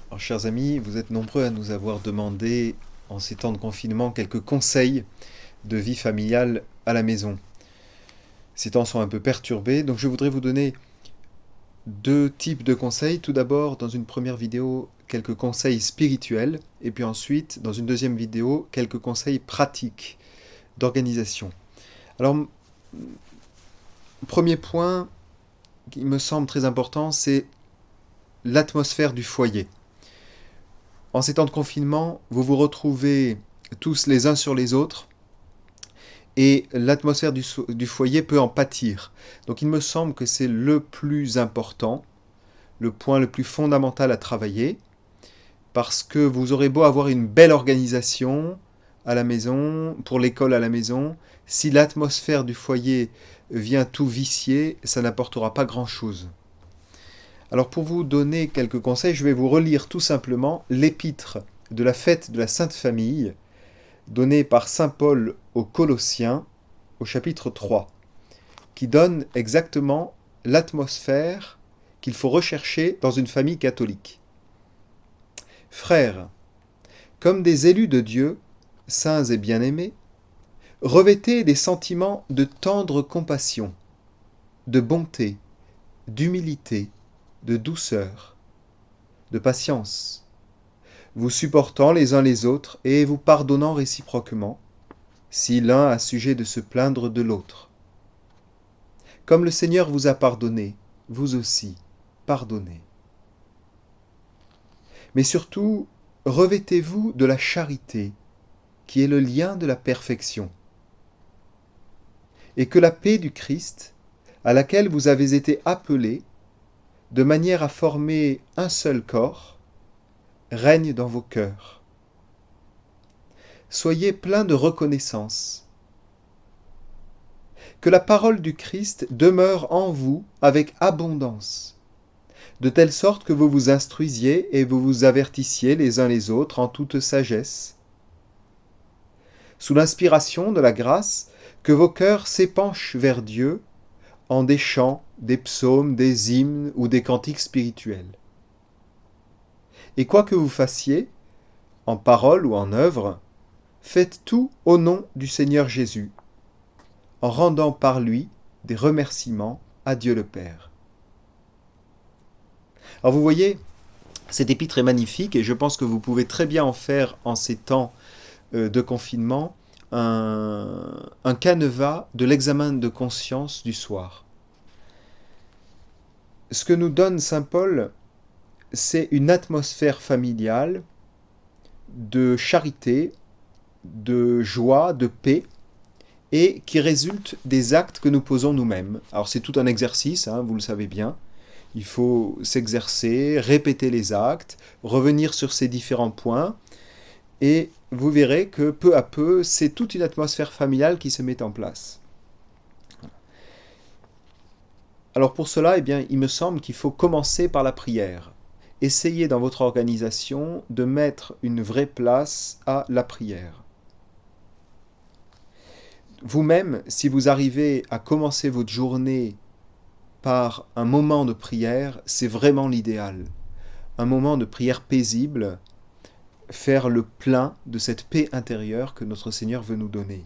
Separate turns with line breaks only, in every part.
Alors, chers amis, vous êtes nombreux à nous avoir demandé, en ces temps de confinement, quelques conseils de vie familiale à la maison. Ces temps sont un peu perturbés, donc je voudrais vous donner deux types de conseils. Tout d'abord, dans une première vidéo, quelques conseils spirituels, et puis ensuite, dans une deuxième vidéo, quelques conseils pratiques d'organisation. Alors, premier point qui me semble très important, c'est l'atmosphère du foyer. En ces temps de confinement, vous vous retrouvez tous les uns sur les autres et l'atmosphère du foyer peut en pâtir. Donc il me semble que c'est le plus important, le point le plus fondamental à travailler, parce que vous aurez beau avoir une belle organisation à la maison, pour l'école à la maison, si l'atmosphère du foyer vient tout vicier, ça n'apportera pas grand-chose. Alors pour vous donner quelques conseils, je vais vous relire tout simplement l'épître de la fête de la Sainte Famille, donnée par Saint Paul aux Colossiens, au chapitre 3, qui donne exactement l'atmosphère qu'il faut rechercher dans une famille catholique. Frères, comme des élus de Dieu, saints et bien-aimés, revêtez des sentiments de tendre compassion, de bonté, d'humilité, de douceur, de patience, vous supportant les uns les autres et vous pardonnant réciproquement, si l'un a sujet de se plaindre de l'autre. Comme le Seigneur vous a pardonné, vous aussi, pardonnez. Mais surtout, revêtez-vous de la charité, qui est le lien de la perfection. Et que la paix du Christ, à laquelle vous avez été appelés, de manière à former un seul corps, règne dans vos cœurs. Soyez pleins de reconnaissance. Que la parole du Christ demeure en vous avec abondance, de telle sorte que vous vous instruisiez et vous vous avertissiez les uns les autres en toute sagesse. Sous l'inspiration de la grâce, que vos cœurs s'épanchent vers Dieu en des chants, des psaumes, des hymnes ou des cantiques spirituels. Et quoi que vous fassiez, en parole ou en œuvre, faites tout au nom du Seigneur Jésus, en rendant par lui des remerciements à Dieu le Père. Alors vous voyez, cet épître est magnifique et je pense que vous pouvez très bien en faire en ces temps de confinement un canevas de l'examen de conscience du soir. Ce que nous donne Saint Paul, c'est une atmosphère familiale de charité, de joie, de paix, et qui résulte des actes que nous posons nous-mêmes. Alors c'est tout un exercice, vous le savez bien. Il faut s'exercer, répéter les actes, revenir sur ces différents points, et vous verrez que peu à peu, c'est toute une atmosphère familiale qui se met en place. Alors pour cela, il me semble qu'il faut commencer par la prière. Essayez dans votre organisation de mettre une vraie place à la prière. Vous-même, si vous arrivez à commencer votre journée par un moment de prière, c'est vraiment l'idéal. Un moment de prière paisible, faire le plein de cette paix intérieure que notre Seigneur veut nous donner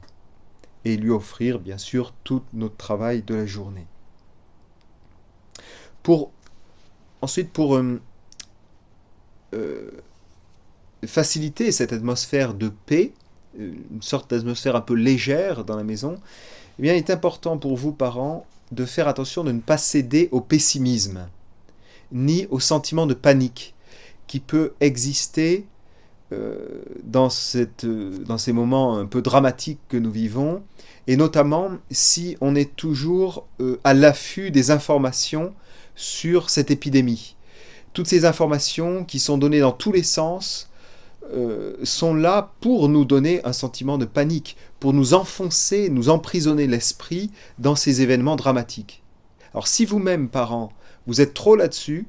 et lui offrir bien sûr tout notre travail de la journée. Ensuite, pour faciliter cette atmosphère de paix, une sorte d'atmosphère un peu légère dans la maison, il est important pour vous, parents, de faire attention de ne pas céder au pessimisme, ni au sentiment de panique qui peut exister dans ces moments un peu dramatiques que nous vivons, et notamment si on est toujours à l'affût des informations sur cette épidémie. Toutes ces informations qui sont données dans tous les sens sont là pour nous donner un sentiment de panique, pour nous enfoncer, nous emprisonner l'esprit dans ces événements dramatiques. Alors si vous-même, parents, vous êtes trop là-dessus,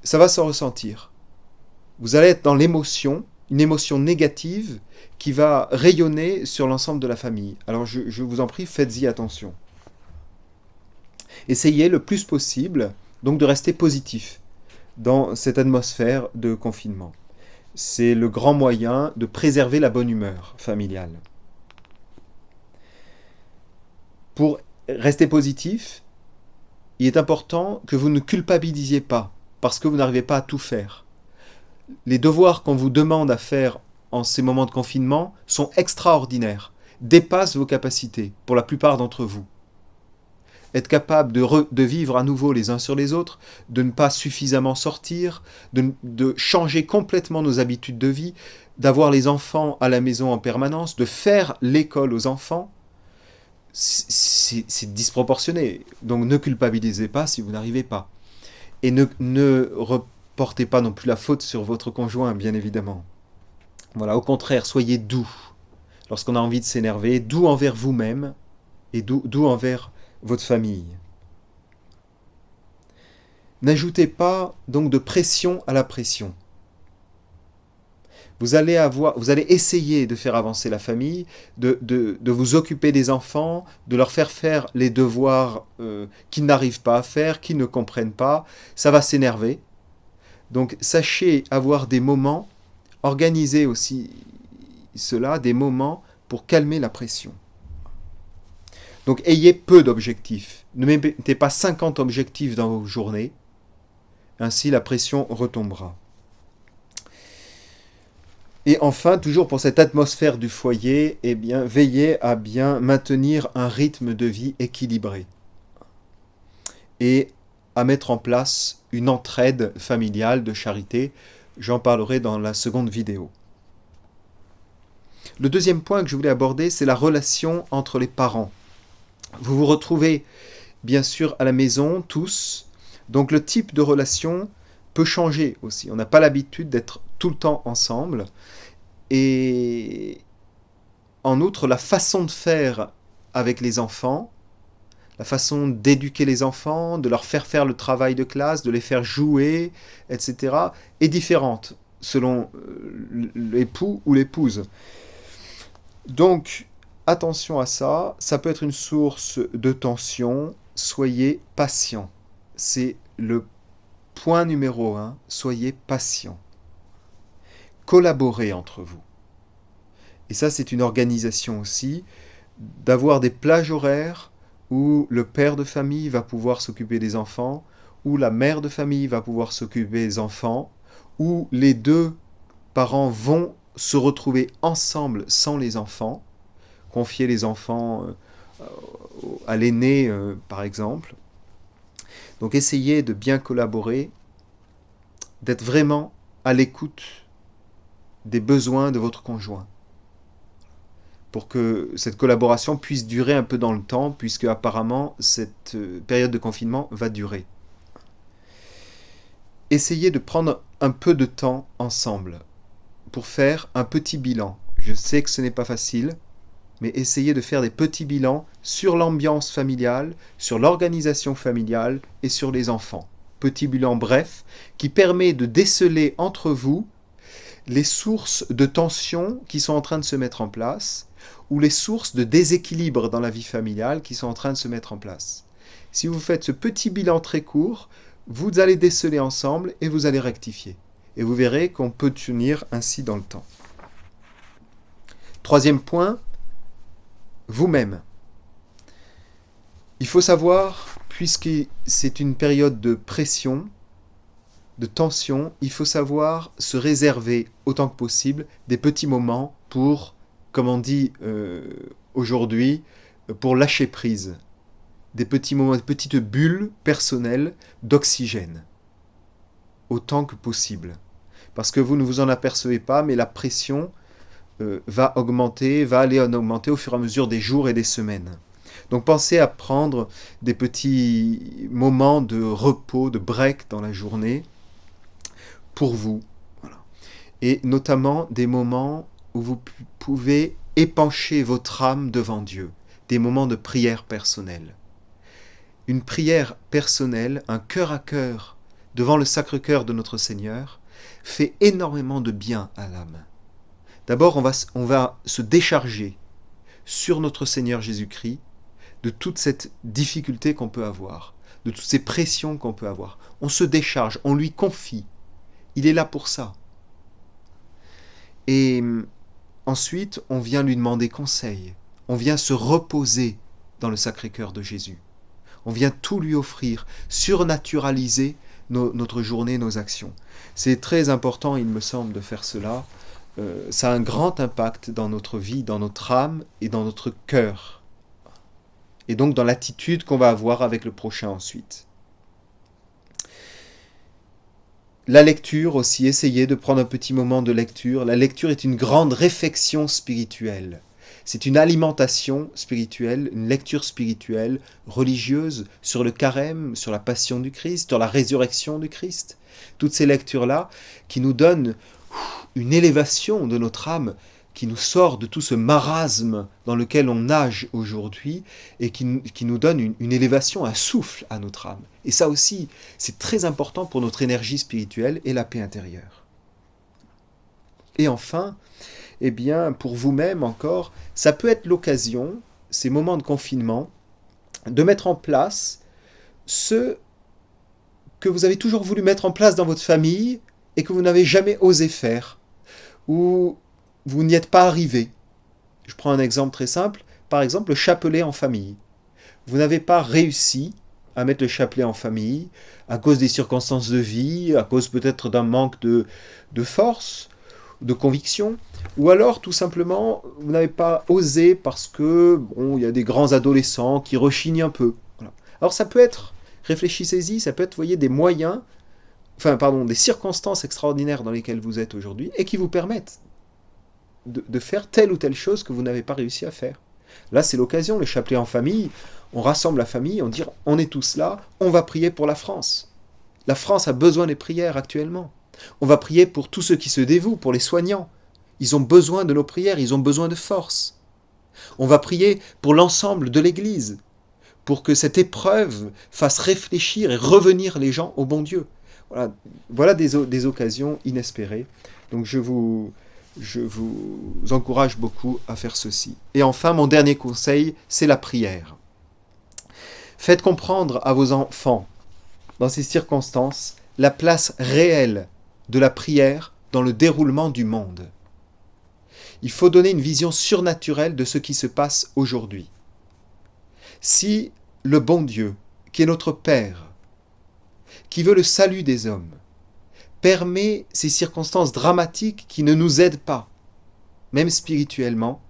ça va se ressentir. Vous allez être dans l'émotion, une émotion négative qui va rayonner sur l'ensemble de la famille. Alors je vous en prie, faites-y attention. Essayez le plus possible donc de rester positif. dans cette atmosphère de confinement. C'est le grand moyen de préserver la bonne humeur familiale. Pour rester positif, il est important que vous ne culpabilisiez pas parce que vous n'arrivez pas à tout faire. Les devoirs qu'on vous demande à faire en ces moments de confinement sont extraordinaires, dépassent vos capacités pour la plupart d'entre vous. Être capable de vivre à nouveau les uns sur les autres, de ne pas suffisamment sortir, de changer complètement nos habitudes de vie, d'avoir les enfants à la maison en permanence, de faire l'école aux enfants, c'est disproportionné. Donc ne culpabilisez pas si vous n'arrivez pas. Et ne reportez pas non plus la faute sur votre conjoint, bien évidemment. Voilà, au contraire, soyez doux. Lorsqu'on a envie de s'énerver, doux envers vous-même et doux envers votre famille. N'ajoutez pas donc de pression à la pression. Vous allez essayer de faire avancer la famille, de vous occuper des enfants, de leur faire les devoirs qu'ils n'arrivent pas à faire, qu'ils ne comprennent pas. Ça va s'énerver. Donc sachez avoir des moments, organisez aussi cela, des moments pour calmer la pression. Donc ayez peu d'objectifs. Ne mettez pas 50 objectifs dans vos journées. Ainsi la pression retombera. Et enfin, toujours pour cette atmosphère du foyer, eh bien, veillez à bien maintenir un rythme de vie équilibré. Et à mettre en place une entraide familiale de charité. J'en parlerai dans la seconde vidéo. Le deuxième point que je voulais aborder, c'est la relation entre les parents. Vous vous retrouvez bien sûr à la maison, tous, donc le type de relation peut changer aussi. On n'a pas l'habitude d'être tout le temps ensemble. Et en outre, la façon de faire avec les enfants, la façon d'éduquer les enfants, de leur faire le travail de classe, de les faire jouer, etc., est différente selon l'époux ou l'épouse. Donc, attention à ça, ça peut être une source de tension, soyez patient. C'est le point numéro 1, soyez patient. Collaborez entre vous. Et ça, c'est une organisation aussi, d'avoir des plages horaires où le père de famille va pouvoir s'occuper des enfants, où la mère de famille va pouvoir s'occuper des enfants, où les deux parents vont se retrouver ensemble sans les enfants, confier les enfants à l'aîné, par exemple. Donc essayez de bien collaborer, d'être vraiment à l'écoute des besoins de votre conjoint, pour que cette collaboration puisse durer un peu dans le temps, puisque apparemment cette période de confinement va durer. Essayez de prendre un peu de temps ensemble pour faire un petit bilan. Je sais que ce n'est pas facile, mais essayez de faire des petits bilans sur l'ambiance familiale, sur l'organisation familiale et sur les enfants. Petit bilan bref qui permet de déceler entre vous les sources de tension qui sont en train de se mettre en place ou les sources de déséquilibre dans la vie familiale qui sont en train de se mettre en place. Si vous faites ce petit bilan très court, vous allez déceler ensemble et vous allez rectifier. Et vous verrez qu'on peut tenir ainsi dans le temps. Troisième point, vous-même. Il faut savoir, puisque c'est une période de pression, de tension, il faut savoir se réserver autant que possible des petits moments pour, comme on dit aujourd'hui, pour lâcher prise. Des petits moments, des petites bulles personnelles d'oxygène, autant que possible. Parce que vous ne vous en apercevez pas, mais la pression va augmenter, va aller en augmenter au fur et à mesure des jours et des semaines. Donc pensez à prendre des petits moments de repos, de break dans la journée, pour vous. Voilà. Et notamment des moments où vous pouvez épancher votre âme devant Dieu, des moments de prière personnelle. Une prière personnelle, un cœur à cœur devant le Sacré-Cœur de notre Seigneur, fait énormément de bien à l'âme. D'abord, on va se décharger sur notre Seigneur Jésus-Christ de toute cette difficulté qu'on peut avoir. de toutes ces pressions qu'on peut avoir. On se décharge, on lui confie. Il est là pour ça. Et ensuite, on vient lui demander conseil. On vient se reposer dans le Sacré-Cœur de Jésus. On vient tout lui offrir, surnaturaliser notre journée, nos actions. C'est très important, il me semble, de faire cela. Ça a un grand impact dans notre vie, dans notre âme et dans notre cœur. Et donc dans l'attitude qu'on va avoir avec le prochain ensuite. La lecture aussi, essayez de prendre un petit moment de lecture. La lecture est une grande réflexion spirituelle. C'est une alimentation spirituelle, une lecture spirituelle, religieuse, sur le carême, sur la passion du Christ, sur la résurrection du Christ. Toutes ces lectures-là qui nous donnent une élévation de notre âme, qui nous sort de tout ce marasme dans lequel on nage aujourd'hui et qui nous donne une élévation, un souffle à notre âme. Et ça aussi, c'est très important pour notre énergie spirituelle et la paix intérieure. Et enfin, eh bien, pour vous-même encore, ça peut être l'occasion, ces moments de confinement, de mettre en place ce que vous avez toujours voulu mettre en place dans votre famille et que vous n'avez jamais osé faire, ou vous n'y êtes pas arrivé. Je prends un exemple très simple, par exemple le chapelet en famille. Vous n'avez pas réussi à mettre le chapelet en famille à cause des circonstances de vie, à cause peut-être d'un manque de force, de conviction, ou alors tout simplement vous n'avez pas osé parce que il y a des grands adolescents qui rechignent un peu. Voilà. Alors ça peut être, réfléchissez-y, ça peut être, voyez, des moyens, des circonstances extraordinaires dans lesquelles vous êtes aujourd'hui et qui vous permettent de faire telle ou telle chose que vous n'avez pas réussi à faire. Là, c'est l'occasion, le chapelet en famille, on rassemble la famille, on dit, on est tous là, on va prier pour la France. La France a besoin des prières actuellement. On va prier pour tous ceux qui se dévouent, pour les soignants. Ils ont besoin de nos prières, ils ont besoin de force. On va prier pour l'ensemble de l'Église, pour que cette épreuve fasse réfléchir et revenir les gens au bon Dieu. Voilà des occasions inespérées. Donc je vous encourage beaucoup à faire ceci. Et enfin, mon dernier conseil, c'est la prière. Faites comprendre à vos enfants, dans ces circonstances, la place réelle de la prière dans le déroulement du monde. Il faut donner une vision surnaturelle de ce qui se passe aujourd'hui. Si le bon Dieu, qui est notre Père, qui veut le salut des hommes, permet ces circonstances dramatiques qui ne nous aident pas, même spirituellement,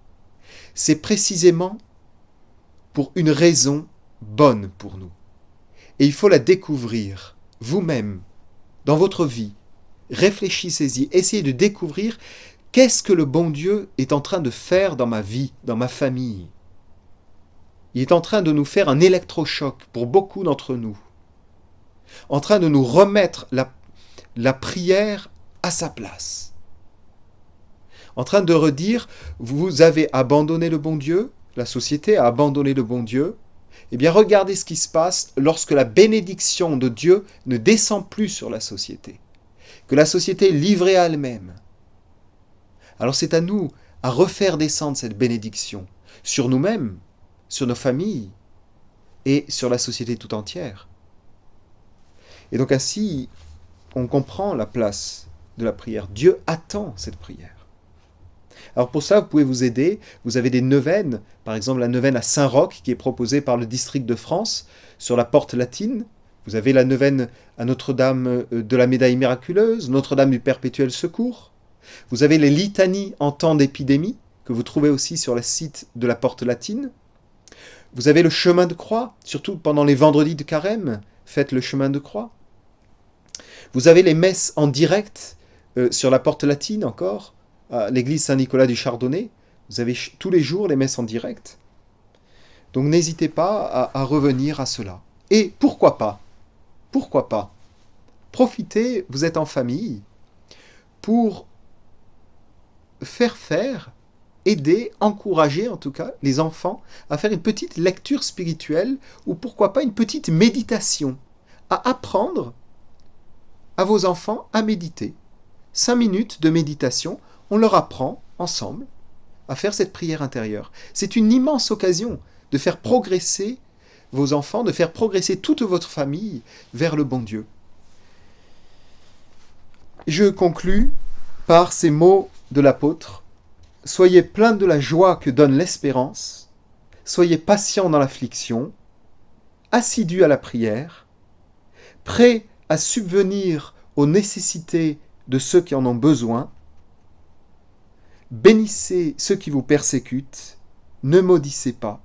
c'est précisément pour une raison bonne pour nous. Et il faut la découvrir vous-même, dans votre vie. Réfléchissez-y, essayez de découvrir qu'est-ce que le bon Dieu est en train de faire dans ma vie, dans ma famille. Il est en train de nous faire un électrochoc pour beaucoup d'entre nous, en train de nous remettre la prière à sa place. En train de redire, vous avez abandonné le bon Dieu, la société a abandonné le bon Dieu, eh bien regardez ce qui se passe lorsque la bénédiction de Dieu ne descend plus sur la société, que la société est livrée à elle-même. Alors c'est à nous à refaire descendre cette bénédiction sur nous-mêmes, sur nos familles et sur la société tout entière. Et donc ainsi, on comprend la place de la prière. Dieu attend cette prière. Alors pour ça, vous pouvez vous aider. Vous avez des neuvaines, par exemple la neuvaine à Saint-Roch qui est proposée par le district de France sur la porte latine. Vous avez la neuvaine à Notre-Dame de la Médaille miraculeuse, Notre-Dame du Perpétuel Secours. Vous avez les litanies en temps d'épidémie que vous trouvez aussi sur le site de la porte latine. Vous avez le chemin de croix, surtout pendant les vendredis de carême, faites le chemin de croix. Vous avez les messes en direct sur la porte latine encore, à l'église Saint-Nicolas du Chardonnay. Vous avez tous les jours les messes en direct. Donc n'hésitez pas à revenir à cela. Et pourquoi pas profitez, vous êtes en famille, pour faire, aider, encourager en tout cas les enfants à faire une petite lecture spirituelle ou pourquoi pas une petite méditation, à apprendre à vos enfants à méditer. 5 minutes de méditation, on leur apprend ensemble à faire cette prière intérieure. C'est une immense occasion de faire progresser vos enfants, de faire progresser toute votre famille vers le bon Dieu. Je conclus par ces mots de l'apôtre. Soyez pleins de la joie que donne l'espérance, soyez patients dans l'affliction, assidus à la prière, prêts à subvenir aux nécessités de ceux qui en ont besoin, bénissez ceux qui vous persécutent, ne maudissez pas,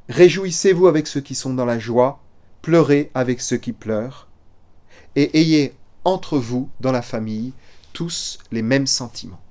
réjouissez-vous avec ceux qui sont dans la joie, pleurez avec ceux qui pleurent, et ayez entre vous, dans la famille, tous les mêmes sentiments.